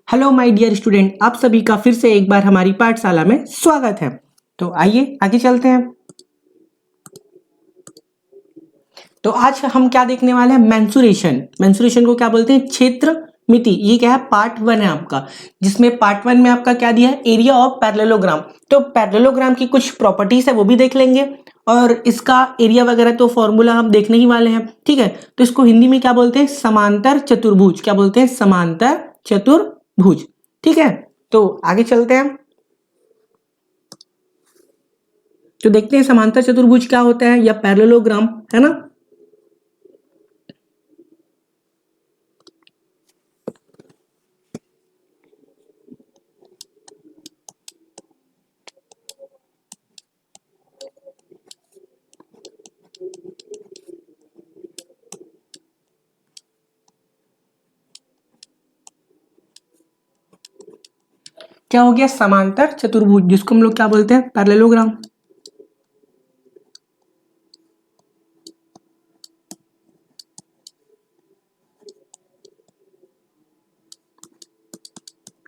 Hello my dear student, आप सभी का फिर से एक बार हमारी पाठशाला में स्वागत है। तो आइए आगे चलते हैं। तो आज हम क्या देखने वाले हैं? मेंसुरेशन। मेंसुरेशन को क्या बोलते हैं? क्षेत्र मिति। ये क्या है? पार्ट 1 है आपका, जिसमें पार्ट 1 में आपका क्या दिया है? Area of parallelogram. तो पैरेललोग्राम की कुछ प्रॉपर्टीज है वो भी देख लेंगे, और इसका एरिया वगैरह तो फॉर्मूला हम देखने ही वाले हैं। ठीक है, तो इसको हिंदी में क्या बोलते हैं? समांतर चतुर्भुज। क्या बोलते हैं? समांतर चतुर्भुज। ठीक है, तो आगे चलते हैं। तो देखते हैं समांतर चतुर्भुज क्या होता है, या पैरेललोग्राम, है ना। क्या हो गया? समांतर चतुर्भुज, जिसको हम लोग क्या बोलते हैं? पैरेललोग्राम।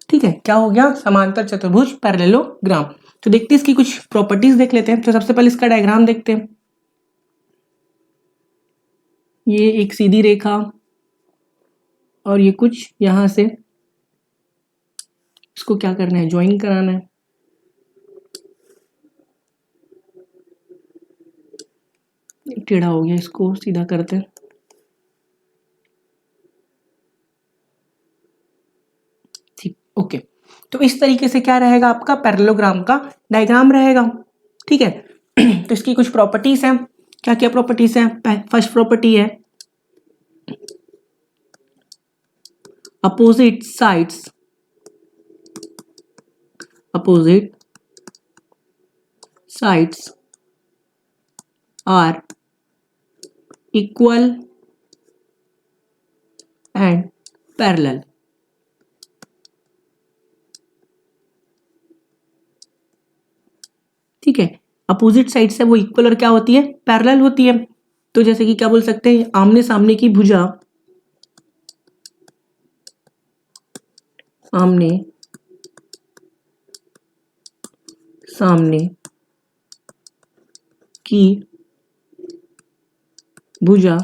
ठीक है, क्या हो गया? समांतर चतुर्भुज, पैरेललोग्राम। तो देखते हैं इसकी कुछ प्रॉपर्टीज देख लेते हैं। तो सबसे पहले इसका डायग्राम देखते हैं। ये एक सीधी रेखा, और ये कुछ यहां से इसको क्या करना है? ज्वाइन कराना है। टेढ़ा हो गया, इसको सीधा करते हैं। ठीक, ओके। तो इस तरीके से क्या रहेगा? आपका पैरेललोग्राम का डायग्राम रहेगा। ठीक है। तो इसकी कुछ प्रॉपर्टीज हैं। क्या क्या प्रॉपर्टीज हैं? फर्स्ट प्रॉपर्टी है opposite sides are equal and parallel। ठीक है, अपोजिट साइड से वो इक्वल और क्या होती है? पैरेलल होती है। तो जैसे कि क्या बोल सकते हैं? आमने सामने की भुजा, आमने सामने की भुजा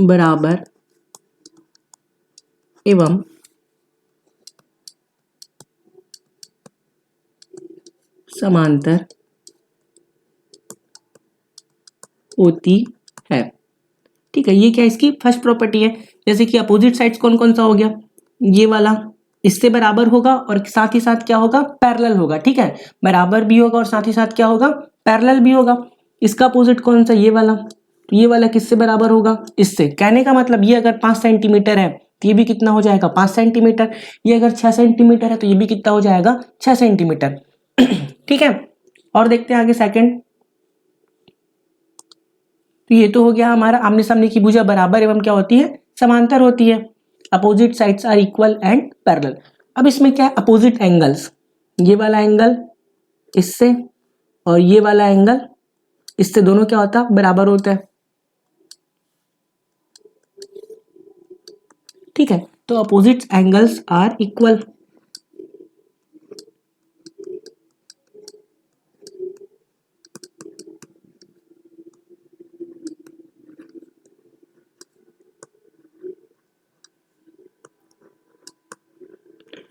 बराबर एवं समांतर होती है। ठीक है, ये क्या इसकी फर्स्ट प्रॉपर्टी है। जैसे कि अपोजिट साइड्स कौन कौन सा हो गया? ये वाला इससे बराबर होगा, और साथ ही साथ क्या होगा? पैरेलल होगा। ठीक है, बराबर भी होगा और साथ ही साथ क्या होगा? पैरेलल भी होगा। इसका अपोजिट कौन सा? ये वाला। तो ये वाला किससे बराबर होगा? इससे। कहने का मतलब ये अगर 5 सेंटीमीटर है तो ये भी कितना हो जाएगा? 5 सेंटीमीटर। ये अगर 6 सेंटीमीटर है तो ये भी कितना हो जाएगा? 6 सेंटीमीटर। ठीक है, और देखते हैं आगे सेकंड। तो ये तो हो गया हमारा आमने सामने की भुजा बराबर एवं क्या होती है? समांतर होती है। Opposite sides are equal and parallel. अब इसमें क्या है? Opposite angles. ये वाला एंगल इससे, और ये वाला एंगल इससे, दोनों क्या होता है? बराबर होता है। ठीक है, तो opposite angles are equal.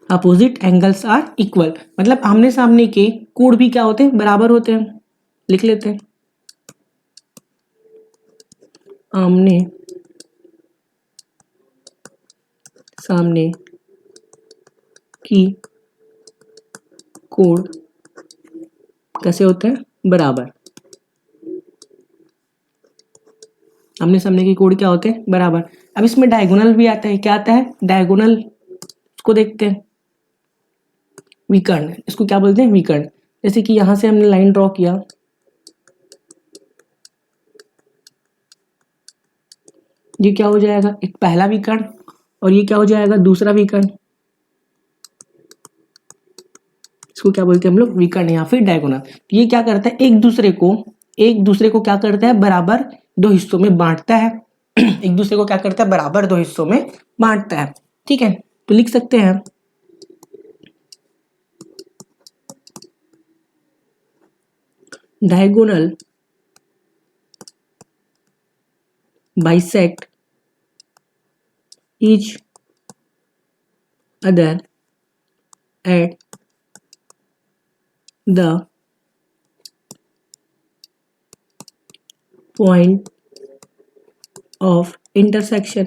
Opposite angles are equal मतलब आमने सामने के कोण भी क्या होते हैं? बराबर होते हैं। लिख लेते हैं, आमने सामने की कोण कैसे होते हैं? बराबर। आमने सामने की कोण क्या होते हैं? बराबर। अब इसमें डायगोनल भी आता है। क्या आता है? डायगोनल। इसको देखते हैं। विकर्ण, इसको क्या बोलते हैं? विकर्ण। जैसे कि यहां से हमने लाइन ड्रॉ किया, ये क्या हो जाएगा? एक पहला विकर्ण, और ये क्या हो जाएगा? दूसरा विकर्ण। इसको क्या बोलते हैं हम लोग? विकर्ण या फिर डायगोनल। ये क्या करता है? एक दूसरे को क्या करता है? बराबर दो हिस्सों में बांटता है। एक दूसरे को क्या करता है, बराबर दो हिस्सों में बांटता है। ठीक है, तो लिख सकते हैं diagonal bisect each other at the point of intersection।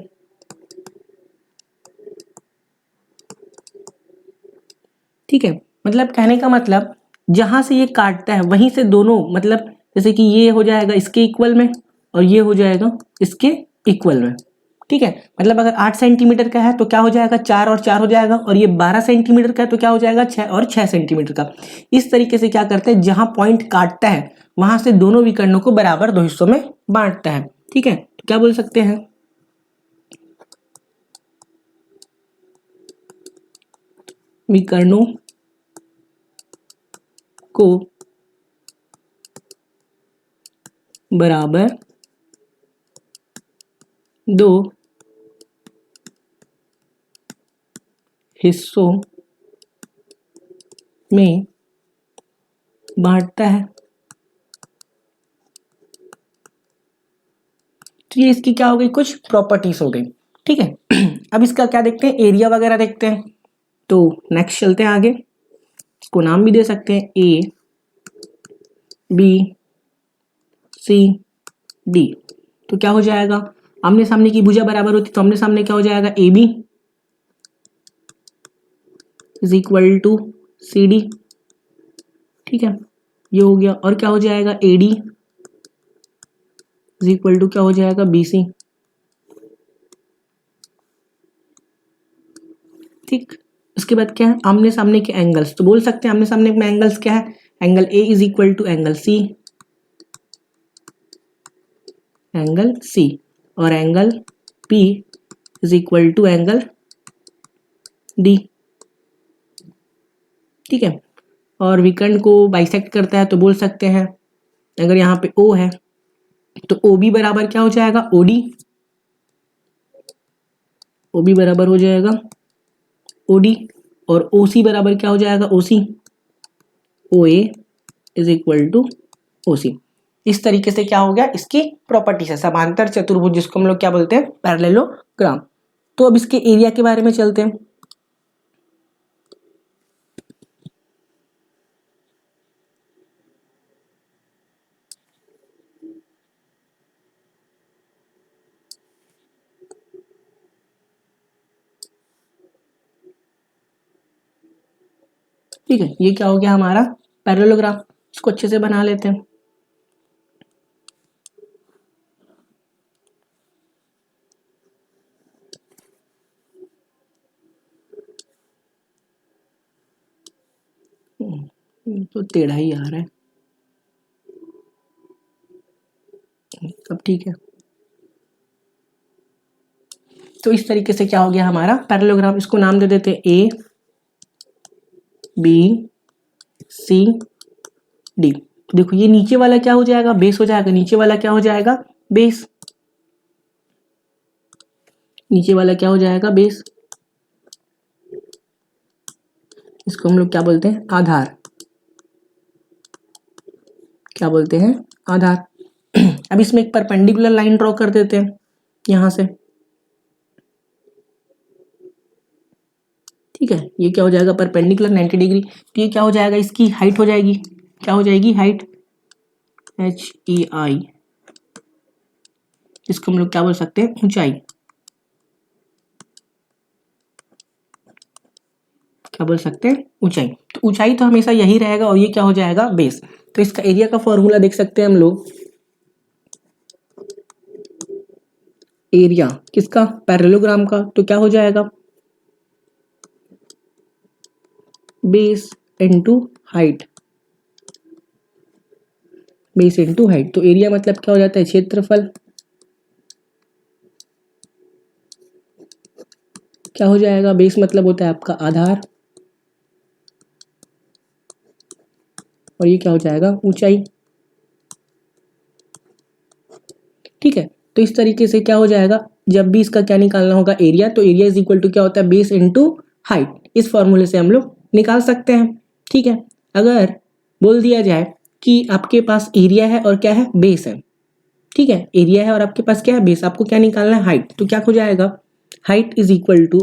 ठीक है, मतलब कहने का मतलब जहां से ये काटता है वहीं से दोनों, मतलब जैसे कि ये हो जाएगा इसके इक्वल में और ये हो जाएगा इसके इक्वल में। ठीक है, मतलब अगर 8 सेंटीमीटर का है तो क्या हो जाएगा, 4 और 4 हो जाएगा, और ये 12 सेंटीमीटर का है तो क्या हो जाएगा, 6 और 6 सेंटीमीटर का। इस तरीके से क्या करते हैं, जहां पॉइंट काटता है वहां से दोनों विकर्णों को बराबर दो हिस्सों में बांटता है। ठीक है, तो क्या बोल सकते हैं, विकर्णों को बराबर दो हिस्सों में बांटता है। तो ये इसकी क्या हो गई, कुछ प्रॉपर्टीज हो गई। ठीक है, अब इसका क्या देखते हैं, एरिया वगैरह देखते हैं। तो नेक्स्ट चलते हैं आगे, इसको नाम भी दे सकते हैं ए बी सी डी। तो क्या हो जाएगा, आमने सामने की भुजा बराबर होती तो आमने सामने क्या हो जाएगा, A B is equal to C D. ठीक है, ये हो गया, और क्या हो जाएगा, A D is equal to क्या हो जाएगा, बी सी। ठीक, उसके बाद क्या है, आमने सामने के एंगल्स, तो बोल सकते हैं आमने सामने में एंगल्स क्या है, angle A is equal to angle C, angle C, और angle P is equal to angle D. ठीक है, और विकर्ण को बाइसेक्ट करता है तो बोल सकते हैं, अगर यहाँ पे ओ है तो ओ बी बराबर क्या हो जाएगा, ओडी, ओ बी बराबर हो जाएगा ओडी, और ओ सी बराबर क्या हो जाएगा, ओ सी, ओ ए इज इक्वल टू ओ सी। इस तरीके से क्या हो गया, इसकी प्रॉपर्टीज है, समांतर चतुर्भुज जिसको हम लोग क्या बोलते हैं, पैरेललोग्राम। तो अब इसके एरिया के बारे में चलते हैं। ठीक है, ये क्या हो गया हमारा पैरेललोग्राम, इसको अच्छे से बना लेते हैं। तो टेढ़ा ही आ रहा है, अब ठीक है। तो इस तरीके से क्या हो गया हमारा पैरेललोग्राम, इसको नाम दे देते हैं ए बी सी डी। देखो ये नीचे वाला क्या हो जाएगा, बेस हो जाएगा, नीचे वाला क्या हो जाएगा, बेस, नीचे वाला क्या हो जाएगा, बेस। इसको हम लोग क्या बोलते हैं, आधार, क्या बोलते हैं, आधार। अब इसमें एक परपेंडिकुलर लाइन ड्रॉ कर देते हैं यहां से। ठीक है, ये क्या हो जाएगा, परपेंडिकुलर 90 डिग्री। तो ये क्या हो जाएगा, इसकी हाइट हो जाएगी, क्या हो जाएगी, हाइट, एच ई आई, इसको हम लोग क्या बोल सकते हैं, ऊंचाई, क्या बोल सकते हैं, ऊंचाई। तो ऊंचाई तो हमेशा यही रहेगा, और ये क्या हो जाएगा, बेस। तो इसका एरिया का फॉर्मूला देख सकते हैं हम लोग, एरिया किसका, पैरेललोग्राम का, तो क्या हो जाएगा, base into height, base into height. तो एरिया मतलब क्या हो जाता है, क्षेत्रफल, क्या हो जाएगा, बेस मतलब होता है आपका आधार, और ये क्या हो जाएगा, ऊंचाई। ठीक है, तो तो इस तरीके से क्या हो जाएगा, जब भी इसका क्या निकालना होगा एरिया, तो एरिया इज इक्वल टू क्या होता है, बेस इंटू हाइट। इस फॉर्मूले से हम लोग निकाल सकते हैं। ठीक है, अगर बोल दिया जाए कि आपके पास एरिया है और क्या है, बेस है। ठीक है, एरिया है और आपके पास क्या है, बेस, आपको क्या निकालना है, हाइट। तो क्या हो जाएगा, height is equal to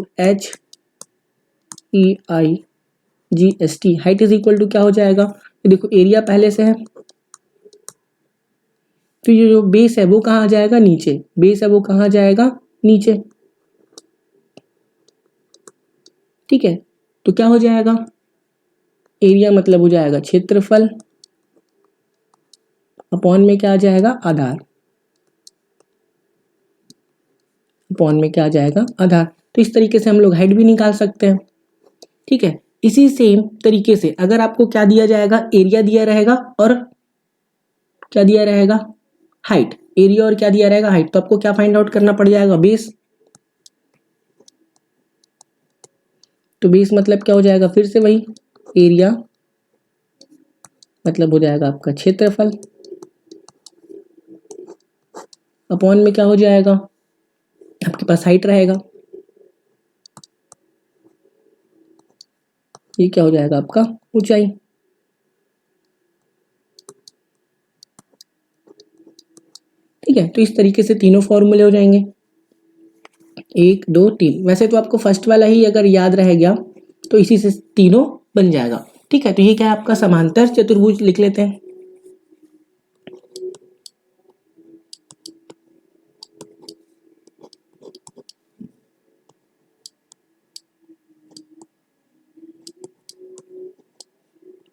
HEIGST। Height is equal to क्या हो जाएगा, तो देखो एरिया पहले से है, तो ये जो बेस है वो कहाँ आ जाएगा, नीचे। बेस है वो कहाँ जाएगा, नीचे। ठीक है, तो क्या हो जाएगा, एरिया मतलब हो जाएगा क्षेत्रफल, अपॉन में क्या आ जाएगा, आधार। अपॉन में क्या आ जाएगा, आधार। तो इस तरीके से हम लोग हाइट भी निकाल सकते हैं। ठीक है, इसी सेम तरीके से अगर आपको क्या दिया जाएगा, एरिया दिया रहेगा और क्या दिया रहेगा, हाइट। एरिया और क्या दिया रहेगा, हाइट। तो आपको क्या फाइंड आउट करना पड़ जाएगा, बेस। तो बेस मतलब क्या हो जाएगा, फिर से वही एरिया मतलब हो जाएगा आपका क्षेत्रफल, अपॉन में क्या हो जाएगा, आपके पास हाइट रहेगा। ये क्या हो जाएगा, आपका ऊंचाई। ठीक है, तो इस तरीके से तीनों फॉर्मूले हो जाएंगे, 1 2 3। वैसे तो आपको फर्स्ट वाला ही अगर याद रह गया तो इसी से तीनों बन जाएगा। ठीक है, तो ये क्या है, आपका समांतर चतुर्भुज लिख लेते हैं।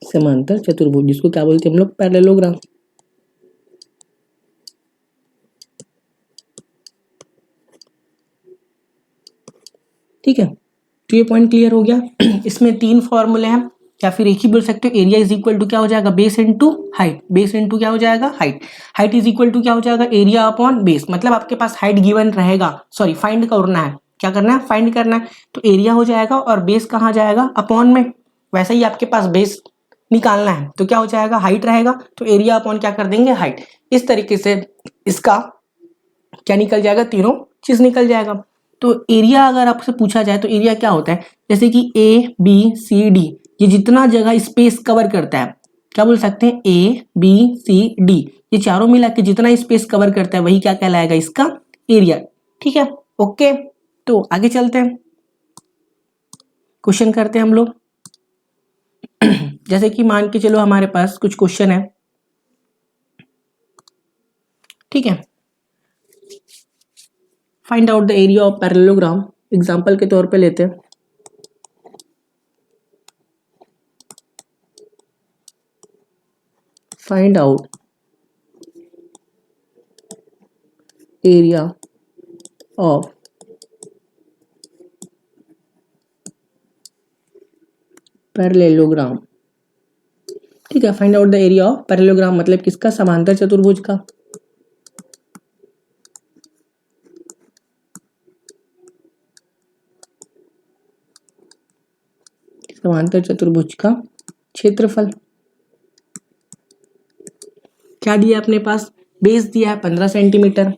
समांतर चतुर्भुज, जिसको क्या बोलते हैं हम लोग, पैरेललोग्राम। ठीक है, तो ये पॉइंट क्लियर हो गया। इसमें 3 फॉर्मूले हैं, या फिर एक ही बोल सकते हो, एरिया इज इक्वल टू क्या हो जाएगा, base into height. Base into क्या हो जाएगा, height. Height is equal to क्या हो जाएगा, एरिया अपॉन बेस। मतलब आपके पास हाइट गिवन रहेगा, सॉरी फाइंड करना है, क्या करना है, फाइंड करना है। तो एरिया हो जाएगा और बेस कहाँ जाएगा, अपॉन में। वैसे ही आपके पास बेस निकालना है तो क्या हो जाएगा, हाइट रहेगा, तो एरिया अपॉन क्या कर देंगे, हाइट। इस तरीके से इसका क्या निकल जाएगा, तीनों चीज निकल जाएगा। तो एरिया अगर आपसे पूछा जाए तो एरिया क्या होता है, जैसे कि ABCD, ये जितना जगह स्पेस कवर करता है, क्या बोल सकते हैं, ABCD, ये चारों मिला के जितना स्पेस कवर करता है वही क्या कहलाएगा, इसका एरिया। ठीक है, ओके। तो आगे चलते हैं, क्वेश्चन करते हैं हम लोग। जैसे कि मान के चलो हमारे पास कुछ क्वेश्चन है। ठीक है, find out the area of parallelogram, example के तौर पे लेते हैं। Find out area of parallelogram. ठीक है, find out the area of parallelogram मतलब किसका, समांतर चतुर्भुज का। समांतर चतुर्भुज का क्षेत्रफल। क्या दिया अपने पास, बेस दिया है 15 सेंटीमीटर।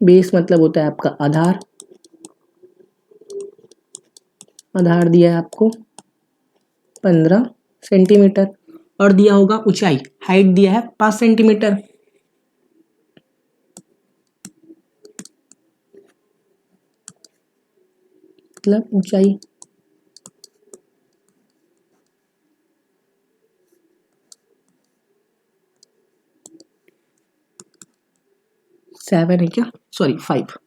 बेस मतलब होता है आपका आधार। आधार दिया है आपको 15 सेंटीमीटर, और दिया होगा ऊंचाई, हाइट दिया है 5 सेंटीमीटर। मतलब ऊंचाई। सेवन है क्या, सॉरी 5।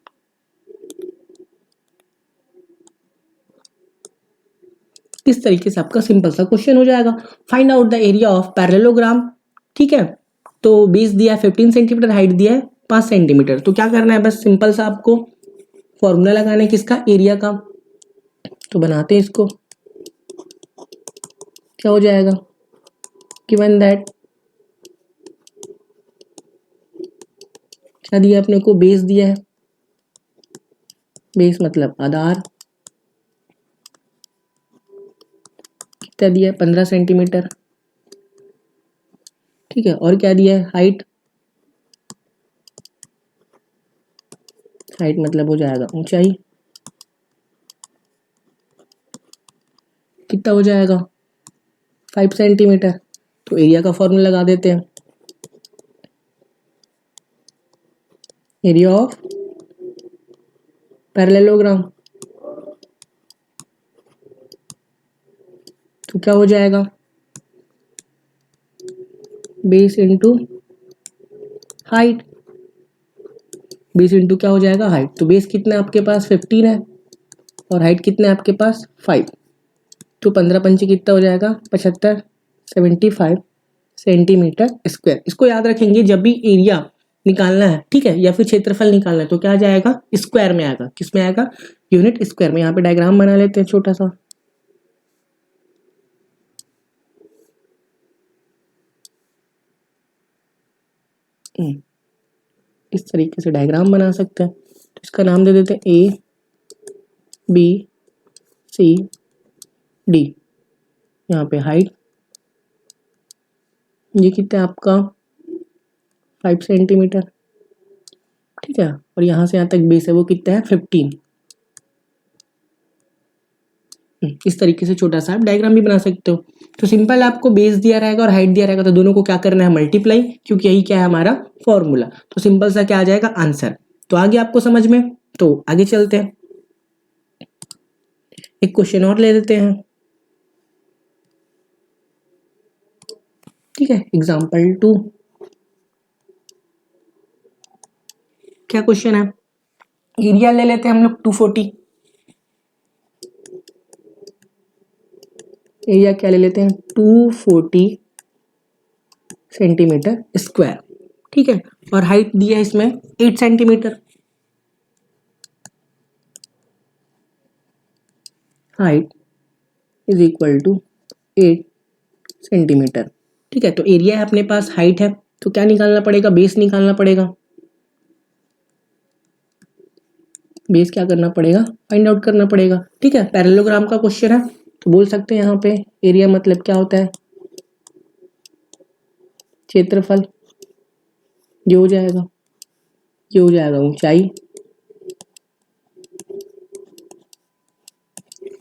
इस तरीके से आपका सिंपल सा क्वेश्चन हो जाएगा, find out the area of parallelogram. ठीक है, तो बेस दिया है 15 सेंटीमीटर, हाइट दिया है 5 सेंटीमीटर। तो क्या करना है, बस सिंपल सा आपको फॉर्मूला लगाना है किसका, एरिया का। तो बनाते हैं इसको, क्या हो जाएगा, गिवन दैट, क्या दिया अपने को, बेस दिया है। बेस मतलब आधार, कितना दिया है, 15 सेंटीमीटर। ठीक है, और क्या दिया है, हाइट हाइट मतलब हो जाएगा ऊंचाई, कितना हो जाएगा 5 सेंटीमीटर। तो एरिया का फॉर्मूला लगा देते हैं, एरिया ऑफ पैरेललोग्राम। तो क्या हो जाएगा base into height, base into क्या हो जाएगा हाइट। तो बेस कितना है आपके पास 15 है और हाइट कितना है आपके पास 5। तो 15 पंचे कितना हो जाएगा 75, 75 सेंटीमीटर स्क्वायर। इसको याद रखेंगे जब भी एरिया निकालना है, ठीक है, या फिर क्षेत्रफल निकालना है तो क्या आ जाएगा स्क्वायर में आएगा। किस में आएगा यूनिट स्क्वायर में। यहाँ पे डायग्राम बना लेते हैं छोटा सा। इस तरीके से डायग्राम बना सकते हैं। तो इसका नाम दे देते हैं ए बी सी डी। यहाँ पे हाइट ये कितना है आपका 5 सेंटीमीटर, ठीक है, और यहाँ से यहाँ तक बेस है वो कितना है 15। इस तरीके से छोटा सा आप डायग्राम भी बना सकते हो। तो सिंपल आपको बेस दिया रहेगा और हाइट दिया रहेगा तो दोनों को क्या करना है मल्टीप्लाई, क्योंकि यही क्या है हमारा फॉर्मूला। तो सिंपल सा क्या आ जाएगा आंसर। तो आगे आपको समझ में, तो आगे चलते हैं, एक क्वेश्चन और ले लेते हैं, ठीक है। एग्जाम्पल 2, क्या क्वेश्चन है, एरिया ले लेते हैं हम लोग 240। एरिया क्या ले लेते हैं 240 सेंटीमीटर स्क्वायर, ठीक है, और हाइट दिया है इसमें 8 centimetre. Height is equal to 8 centimetre, ठीक है। तो एरिया है अपने पास, हाइट है, तो क्या निकालना पड़ेगा बेस निकालना पड़ेगा। बेस क्या करना पड़ेगा फाइंड आउट करना पड़ेगा, ठीक है। पैरेललोग्राम का क्वेश्चन है तो बोल सकते हैं यहाँ पे एरिया मतलब क्या होता है क्षेत्रफल, ये हो जाएगा, ये हो जाएगा ऊंचाई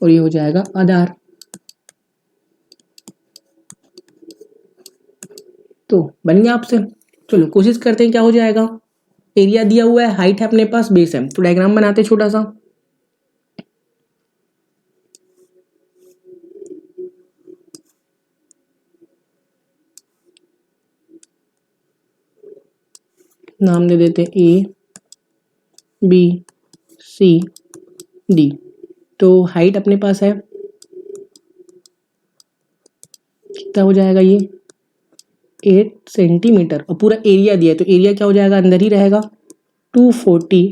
और ये हो जाएगा आधार। तो बन गया आपसे। चलो कोशिश करते हैं क्या हो जाएगा। एरिया दिया हुआ है, हाइट है अपने पास, बेस है, तो डायग्राम बनाते हैं छोटा सा। नाम दे देते हैं ए बी सी डी। तो हाइट अपने पास है, कितना हो जाएगा ये 8 सेंटीमीटर, और पूरा एरिया दिया है तो एरिया क्या हो जाएगा अंदर ही रहेगा 240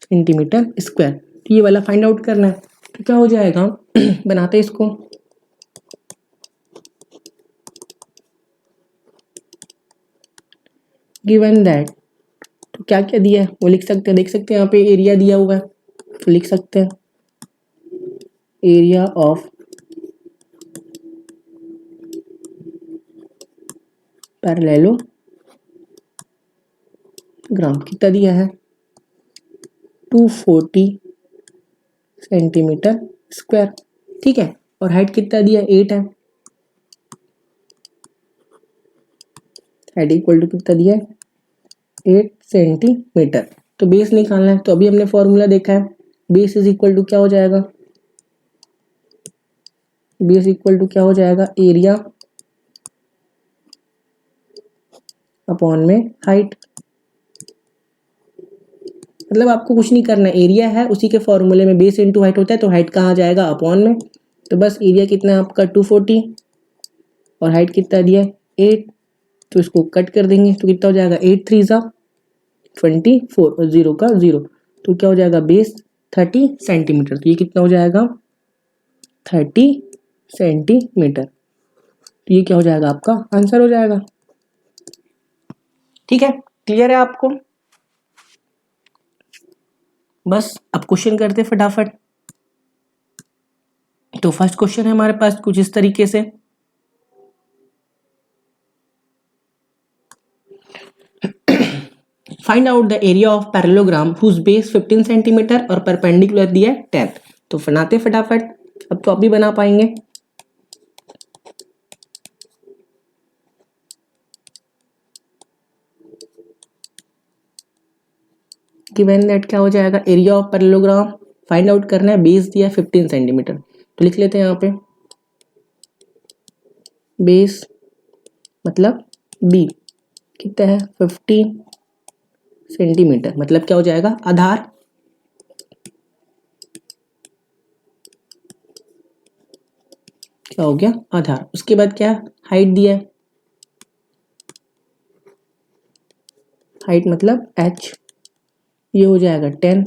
सेंटीमीटर स्क्वायर। तो ये वाला फाइंड आउट करना है, तो क्या हो जाएगा बनाते हैं इसको। गिवन दैट, तो क्या क्या दिया है वो लिख सकते हैं, देख सकते हैं यहाँ पे एरिया दिया हुआ है तो लिख सकते हैं एरिया ऑफ पैरेललोग्राम कितना दिया है 240 सेंटीमीटर स्क्वायर, ठीक है, और हाइट कितना दिया 8 है, हाइट इक्वल टू कितना दिया है 8 सेंटीमीटर। तो बेस निकालना है, तो अभी हमने फॉर्मूला देखा है, बेस इज इक्वल टू क्या हो जाएगा, बेस इक्वल टू क्या हो जाएगा एरिया अपॉन में हाइट। मतलब आपको कुछ नहीं करना है, एरिया है उसी के फॉर्मूले में बेस इंटू हाइट होता है, तो हाइट कहाँ जाएगा अपॉन में। तो बस एरिया कितना है आपका 240 और हाइट कितना दिया है 8, तो इसको कट कर देंगे तो कितना हो जाएगा 8 3 जा 24 और 0 का 0, तो क्या हो जाएगा बेस 30 सेंटीमीटर। तो ये कितना हो जाएगा 30 सेंटीमीटर। तो ये क्या हो जाएगा आपका आंसर हो जाएगा, ठीक है। क्लियर है आपको। बस अब क्वेश्चन करते हैं फटाफट। तो फर्स्ट क्वेश्चन है हमारे पास कुछ इस तरीके से, find out the area of parallelogram whose base 15 centimetre और परपेंडिकुलर दिया है 10। तो बनाते फटाफट, अब तो आप भी बना पाएंगे। गिवन दैट क्या हो जाएगा, area of parallelogram find out करना है, बेस दिया है 15 सेंटीमीटर। तो लिख लेते हैं यहाँ पे बेस मतलब बी कितना है 15 सेंटीमीटर, मतलब क्या हो जाएगा आधार, क्या हो गया आधार। उसके बाद क्या हाइट दिया है, हाइट मतलब h, ये हो जाएगा 10,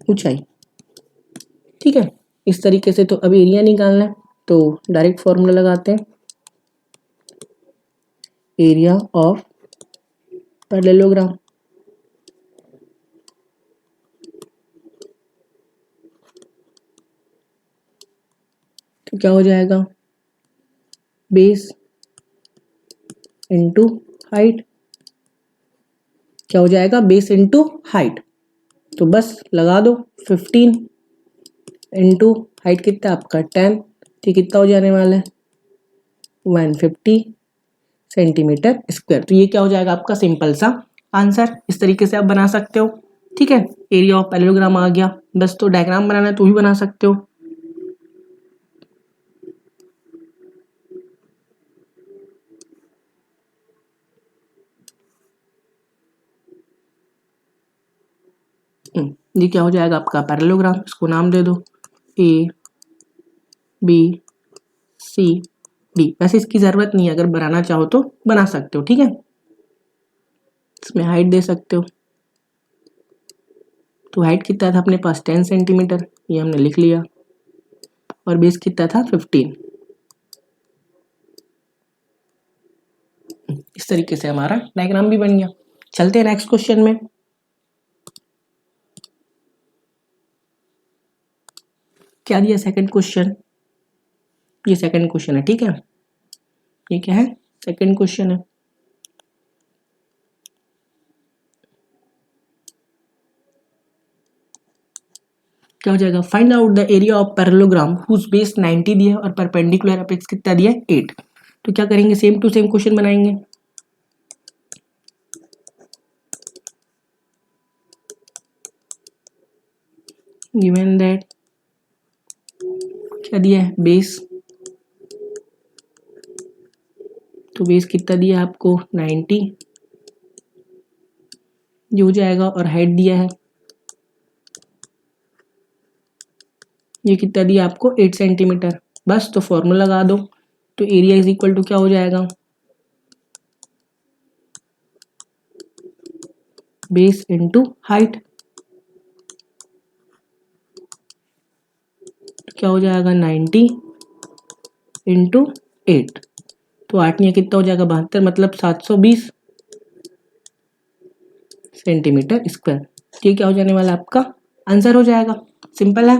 ऊंचाई। ठीक है, इस तरीके से। तो अब एरिया निकालना है, तो डायरेक्ट फॉर्मूला लगाते हैं, एरिया ऑफ पैरेललोग्राम तो क्या हो जाएगा बेस इंटू हाइट, क्या हो जाएगा बेस इंटू हाइट। तो बस लगा दो 15 इंटू हाइट कितना आपका 10, तो कितना हो जाने वाला है 150 सेंटीमीटर स्क्वायर। तो ये क्या हो जाएगा आपका सिंपल सा आंसर। इस तरीके से आप बना सकते हो। ठीक है, एरिया ऑफ पैरेललोग्राम आ गया, बस तो डायग्राम बनाना है तो भी बना सकते हो। ये क्या हो जाएगा आपका पैरेललोग्राम, इसको नाम दे दो ए बी सी डी। वैसे इसकी जरूरत नहीं है, अगर बनाना चाहो तो बना सकते हो। ठीक है, इसमें हाइट दे सकते हो। तो हाइट कितना था अपने पास 10 सेंटीमीटर, ये हमने लिख लिया, और बेस कितना था 15। इस तरीके से हमारा डायग्राम भी बन गया। चलते हैं नेक्स्ट क्वेश्चन में। क्या दिया सेकंड क्वेश्चन, ये सेकंड क्वेश्चन है। ठीक है, ये क्या है सेकंड क्वेश्चन है। क्या हो जाएगा find out the area of parallelogram whose base 90 दिया है और परपेंडिकुलर अपेक्स कितना दिया है 8। तो क्या करेंगे सेम टू सेम क्वेश्चन बनाएंगे। गिवन दैट क्या दिया है बेस, तो बेस कितना दिया है आपको 90, ये हो जाएगा, और हाइट दिया है, ये कितना दिया आपको 8 सेंटीमीटर। बस तो फॉर्मूला लगा दो, तो एरिया इज इक्वल टू क्या हो जाएगा बेस इंटू हाइट, तो क्या हो जाएगा 90 इंटू 8। तो 8 में कितना हो जाएगा 72, मतलब 720 सेंटीमीटर स्क्वायर। ये क्या हो जाने वाला आपका आंसर हो जाएगा। सिंपल है।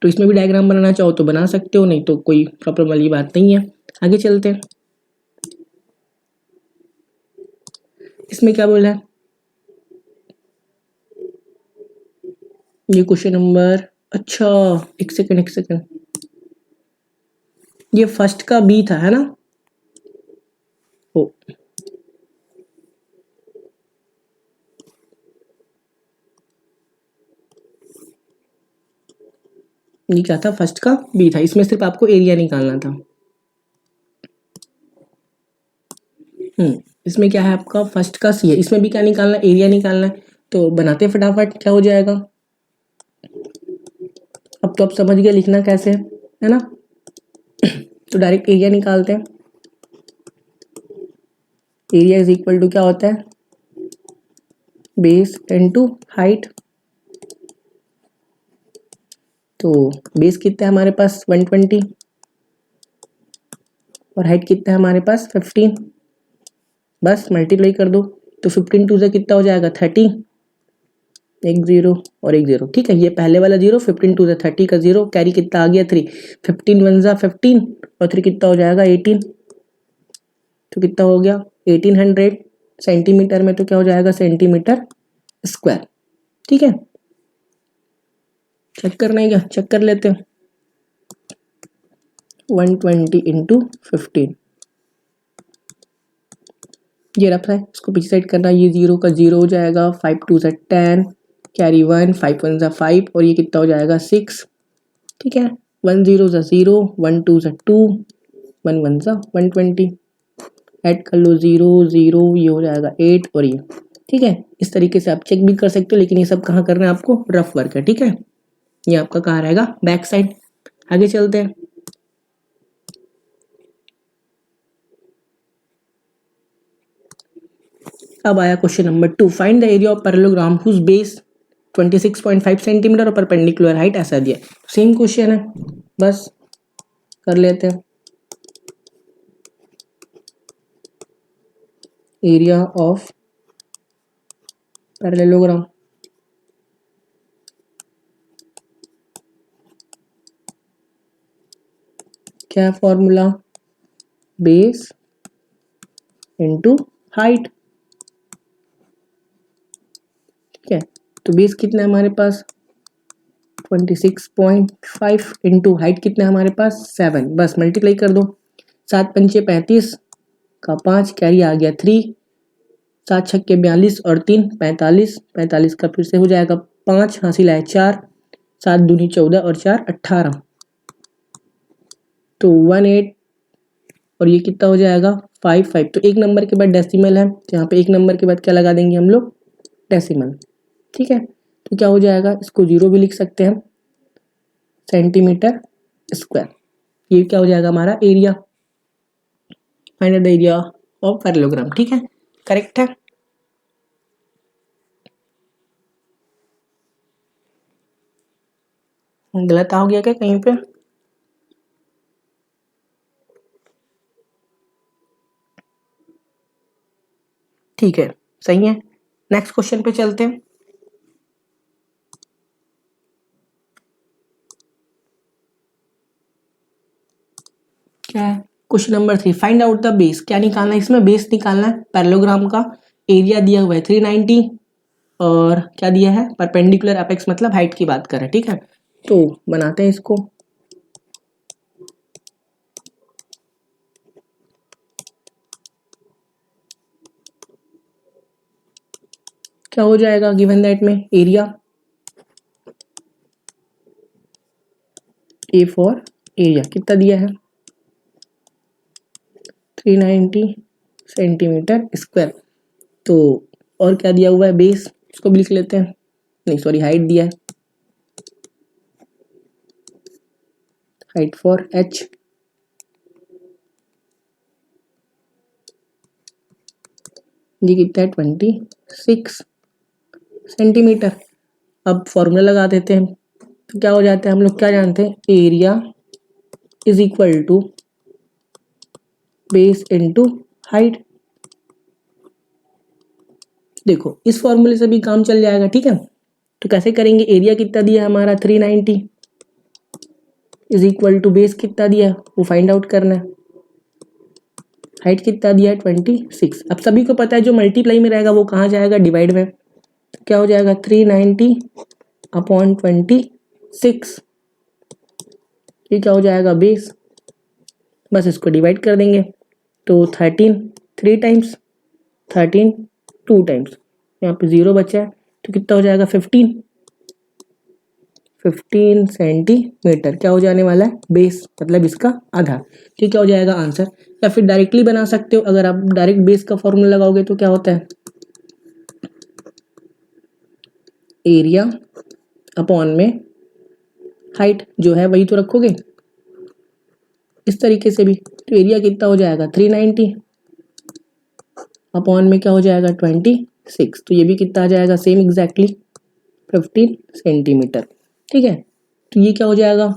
तो इसमें भी डायग्राम बनाना चाहो तो बना सकते हो, नहीं तो कोई प्रॉब्लम वाली बात नहीं है। आगे चलते हैं। इसमें क्या बोला है, ये क्वेश्चन नंबर, अच्छा एक सेकंड, ये फर्स्ट का बी था है ना। ओ ये क्या था फर्स्ट का बी था, इसमें सिर्फ आपको एरिया निकालना था। इसमें क्या है आपका फर्स्ट का सी है, इसमें भी क्या निकालना है एरिया निकालना है। तो बनाते फटाफट, क्या हो जाएगा, अब तो आप समझ गए लिखना कैसे है ना। तो डायरेक्ट एरिया निकालते हैं। एरिया इज इक्वल टू क्या होता है बेस इनटू हाइट। तो बेस कितना है हमारे पास 120, और हाइट कितना है हमारे पास 15। बस मल्टीप्लाई कर दो, तो 15 टू से कितना हो जाएगा 30, एक जीरो और एक जीरो, ठीक है। ये पहले वाला जीरो, 15 टू 30 का जीरो, कैरी कितना आ गया 3, 15 वन जा 15 और 3 कितना हो जाएगा 18, तो कितना हो गया 1800 सेंटीमीटर में, तो क्या हो जाएगा सेंटीमीटर स्क्वायर, ठीक है। चेक करना है क्या, चेक कर लेते हैं। 120 इंटू 15, ये रखा है, इसको पीछे साइड करना, ये जीरो का जीरो हो जाएगा, 5 टू जा 10, कैरी 1, 5 वन जा 5 और ये कितना हो जाएगा 6, ठीक है। 1 जीरो जा 0, 1 टू जा 2, 1 वन जा 120, ऐड कर लो 0 0, ये हो जाएगा 8 और ये, ठीक है। इस तरीके से आप चेक भी कर सकते हो, लेकिन ये सब कहाँ करना है आपको, रफ वर्क है, ठीक है। ये आपका कहाँ रहेगा, बैक साइड। आगे चलते हैं। अब आया question number 2, find the area of parallelogram whose base 26.5 centimetre और परपेंडिकुलर हाइट ऐसा दिया। सेम क्वेश्चन है, बस कर लेते हैं। एरिया ऑफ पैरेललोग्राम, क्या है फॉर्मूला, बेस इंटू हाइट, ठीक है। तो बेस कितना है हमारे पास 26.5 इंटू हाइट कितना है हमारे पास 7, बस मल्टीप्लाई कर दो, 7 पंचे 35 का 5, कैरी आ गया 3, 7 छक्के 42 और 3 45, 45 का फिर से हो जाएगा 5, हासिल आए 4, 7 दूनी 14 और 4 18, तो 18 और ये कितना हो जाएगा 5, तो एक नंबर के बाद डेसिमल है, तो यहाँ पे एक नंबर के बाद क्या लगा देंगे हम लोग, डेसिमल, ठीक है। तो क्या हो जाएगा, इसको जीरो भी लिख सकते हैं, सेंटीमीटर स्क्वायर। ये क्या हो जाएगा हमारा area, find the area of parallelogram, ठीक है, करेक्ट है। गलत हो गया क्या कहीं पे, ठीक है, सही है। नेक्स्ट क्वेश्चन पे चलते हैं। क्या है question number 3, find out the base, क्या निकालना है इसमें, बेस निकालना है पैरेललोग्राम का। एरिया दिया हुआ है 390 और क्या दिया है, परपेंडिकुलर अपेक्स मतलब हाइट की बात कर रहे हैं, ठीक है। तो बनाते हैं इसको, क्या हो जाएगा गिवन दैट में, एरिया ए फॉर एरिया कितना दिया है 390 सेंटीमीटर स्क्वायर, तो और क्या दिया हुआ है बेस, इसको भी लिख लेते हैं, नहीं सॉरी हाइट दिया है, हाइट फॉर एच, ये कितना है 26 सेंटीमीटर। अब फॉर्मूला लगा देते हैं, तो क्या हो जाता है, हम लोग क्या जानते हैं, area is equal to base into height. देखो इस फॉर्मूले से भी काम चल जाएगा, ठीक है। तो कैसे करेंगे, एरिया कितना दिया हमारा 390 इज इक्वल टू बेस कितना दिया वो फाइंड आउट करना है, हाइट कितना दिया है 26। अब सभी को पता है जो मल्टीप्लाई में रहेगा वो कहाँ जाएगा, डिवाइड में, तो क्या हो जाएगा 390 अपॉन 26, ये क्या हो जाएगा बेस, बस इसको डिवाइड कर देंगे, तो 13 3 टाइम्स, 13 2 टाइम्स, यहाँ पे 0 बचा है, तो कितना हो जाएगा 15 सेंटीमीटर, क्या हो जाने वाला है बेस, मतलब इसका आधा, तो क्या हो जाएगा आंसर। या फिर डायरेक्टली बना सकते हो, अगर आप डायरेक्ट बेस का फॉर्मूला लगाओगे तो क्या होता है, एरिया अपॉन में हाइट जो है वही तो रखोगे, इस तरीके से भी, तो एरिया कितना हो जाएगा 390 अपॉन में क्या हो जाएगा 26, तो ये भी कितना आ जाएगा सेम एग्जैक्टली 15 सेंटीमीटर, ठीक है। तो ये क्या हो जाएगा,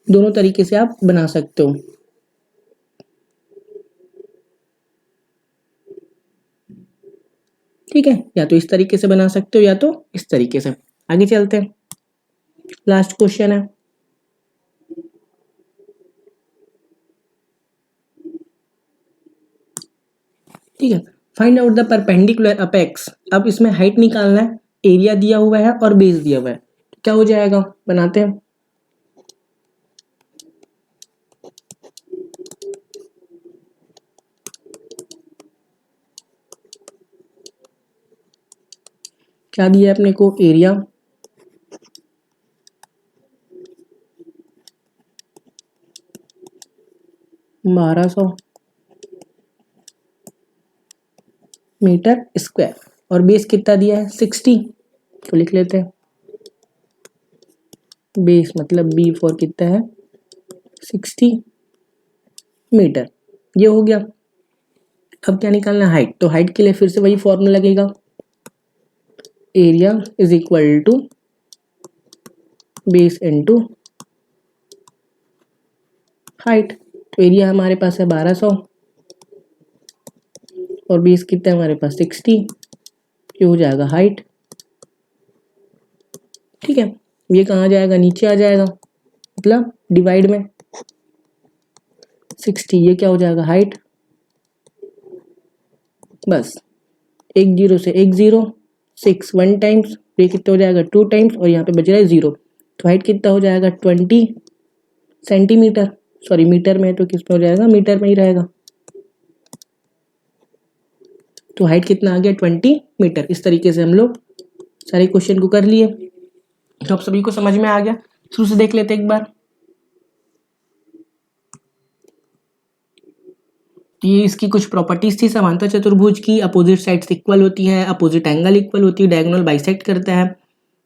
दोनों तरीके से आप बना सकते हो। ठीक है, या तो इस तरीके से बना सकते हो या तो इस तरीके से। आगे चलते हैं, लास्ट क्वेश्चन है। ठीक है, find out the perpendicular apex. अब इसमें हाइट निकालना है, एरिया दिया हुआ है और बेस दिया हुआ है, क्या हो जाएगा, बनाते हैं। क्या दिया है अपने को, एरिया 1200 मीटर स्क्वायर और बेस कितना दिया है 60, तो लिख लेते हैं बेस मतलब बी फॉर कितना है 60 मीटर। ये हो गया। अब क्या निकालना है, हाइट। तो हाइट के लिए फिर से वही फॉर्मूला लगेगा, area is equal to base into height. तो एरिया हमारे पास है 1200 और बेस कितना है हमारे पास 60, ये हो जाएगा हाइट। ठीक है, ये कहाँ जाएगा, नीचे आ जाएगा, मतलब डिवाइड में 60, ये क्या हो जाएगा हाइट। बस एक जीरो से एक जीरो, 6 1 टाइम्स, ये कितना हो जाएगा 2 टाइम्स और यहाँ पे बच रहा है 0, तो हाइट कितना हो जाएगा 20 सेंटीमीटर। सॉरी मीटर में, तो किस में हो जाएगा, मीटर में ही रहेगा। तो हाइट कितना आ गया 20 मीटर। इस तरीके से हम लोग सारे क्वेश्चन को कर लिए। तो आप सभी को समझ में आ गया, शुरू से देख लेते एक बार। ये इसकी कुछ प्रॉपर्टीज थी। समांतर चतुर्भुज की अपोजिट साइड्स इक्वल होती है, अपोजिट एंगल इक्वल होती है, डायगोनल बाइसेक्ट करता है।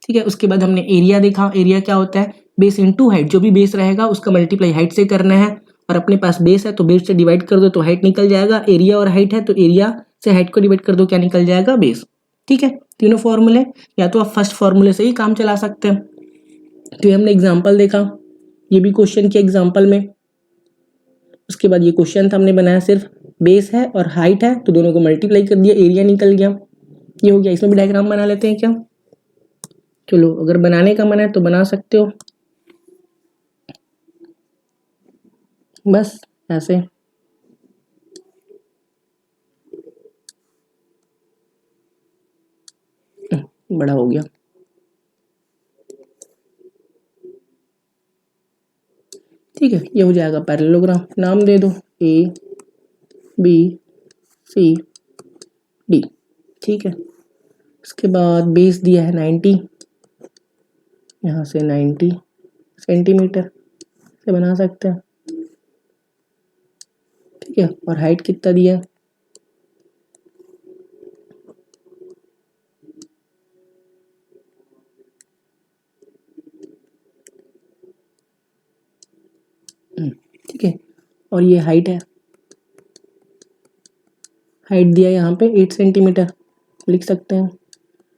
ठीक है, उसके बाद हमने एरिया देखा। एरिया क्या होता है, बेस इनटू हाइट, जो भी बेस रहेगा उसका मल्टीप्लाई हाइट से करना है, और अपने पास बेस है तो बेस से डिवाइड कर दो तो हाइट निकल जाएगा। एरिया और हाइट है तो एरिया से हाइट को डिवाइड कर दो, क्या निकल जाएगा, बेस। ठीक है, तीनों फॉर्मूले, या तो आप फर्स्ट फॉर्मूले से ही काम चला सकते हैं। तो ये हमने एग्जाम्पल देखा, ये भी क्वेश्चन के एग्जाम्पल में। उसके बाद ये क्वेश्चन था, हमने बनाया सिर्फ बेस है और हाइट है तो दोनों को मल्टीप्लाई कर दिया, एरिया निकल गया। ये हो गया। इसमें भी डायग्राम बना लेते हैं क्या, चलो अगर बनाने का मन है तो बना सकते हो, बस ऐसे। बड़ा हो गया। ठीक है, ये हो जाएगा पैरेललोग्राम। नाम दे दो ए बी सी डी। ठीक है, उसके बाद बेस दिया है 90, यहाँ से 90 सेंटीमीटर से बना सकते हैं। ठीक है, और हाइट कितना दिया है, ठीक है, और ये हाइट है, हाइट दिया है यहाँ पे 8 सेंटीमीटर, लिख सकते हैं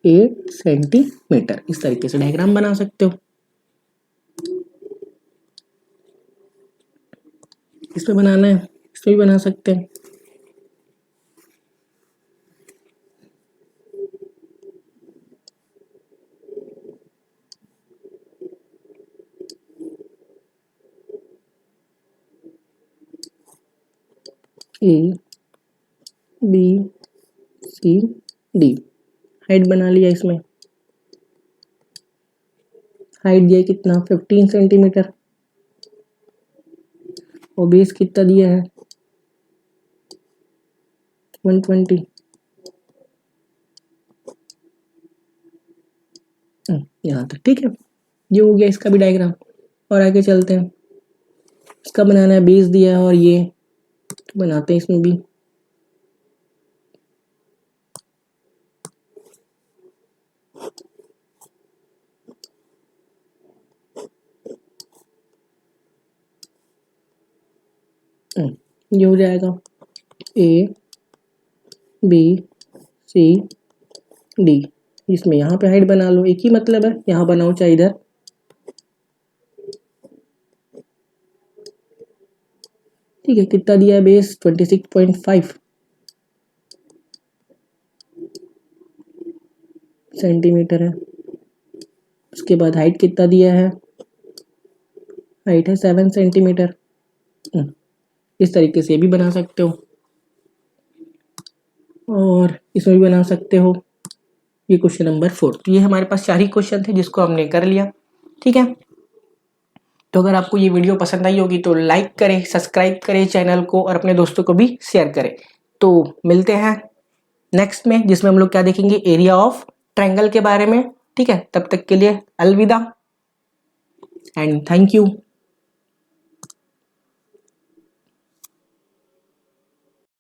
8 सेंटीमीटर। इस तरीके से डायग्राम बना सकते हो। इसमें बनाना है, इसमें भी बना सकते हैं। A B C D, height बना लिया। इसमें हाइट दिया कितना 15 सेंटीमीटर और बेस कितना दिया है 120। यहाँ तक ठीक है, ये हो गया इसका भी डायग्राम। और आगे चलते हैं, इसका बनाना है, बेस दिया है और ये तो बनाते हैं इसमें भी। ये हो जाएगा ए बी सी डी। इसमें यहाँ पे हाइट बना लो, एक ही मतलब है, यहाँ बनाओ चाहे इधर। ठीक है, कितना दिया है बेस 26.5, सेंटीमीटर है। उसके बाद हाइट कितना दिया है, हाइट है 7 सेंटीमीटर। इस तरीके से ये भी बना सकते हो और इसमें भी बना सकते हो। ये क्वेश्चन नंबर 4। तो ये हमारे पास 4 ही क्वेश्चन थे जिसको हमने कर लिया। ठीक है, तो अगर आपको ये वीडियो पसंद आई होगी तो लाइक करें, सब्सक्राइब करें चैनल को और अपने दोस्तों को भी शेयर करें। तो मिलते हैं नेक्स्ट में, जिसमें हम लोग क्या देखेंगे, एरिया ऑफ ट्रायंगल के बारे में। ठीक है, तब तक के लिए अलविदा एंड थैंक यू।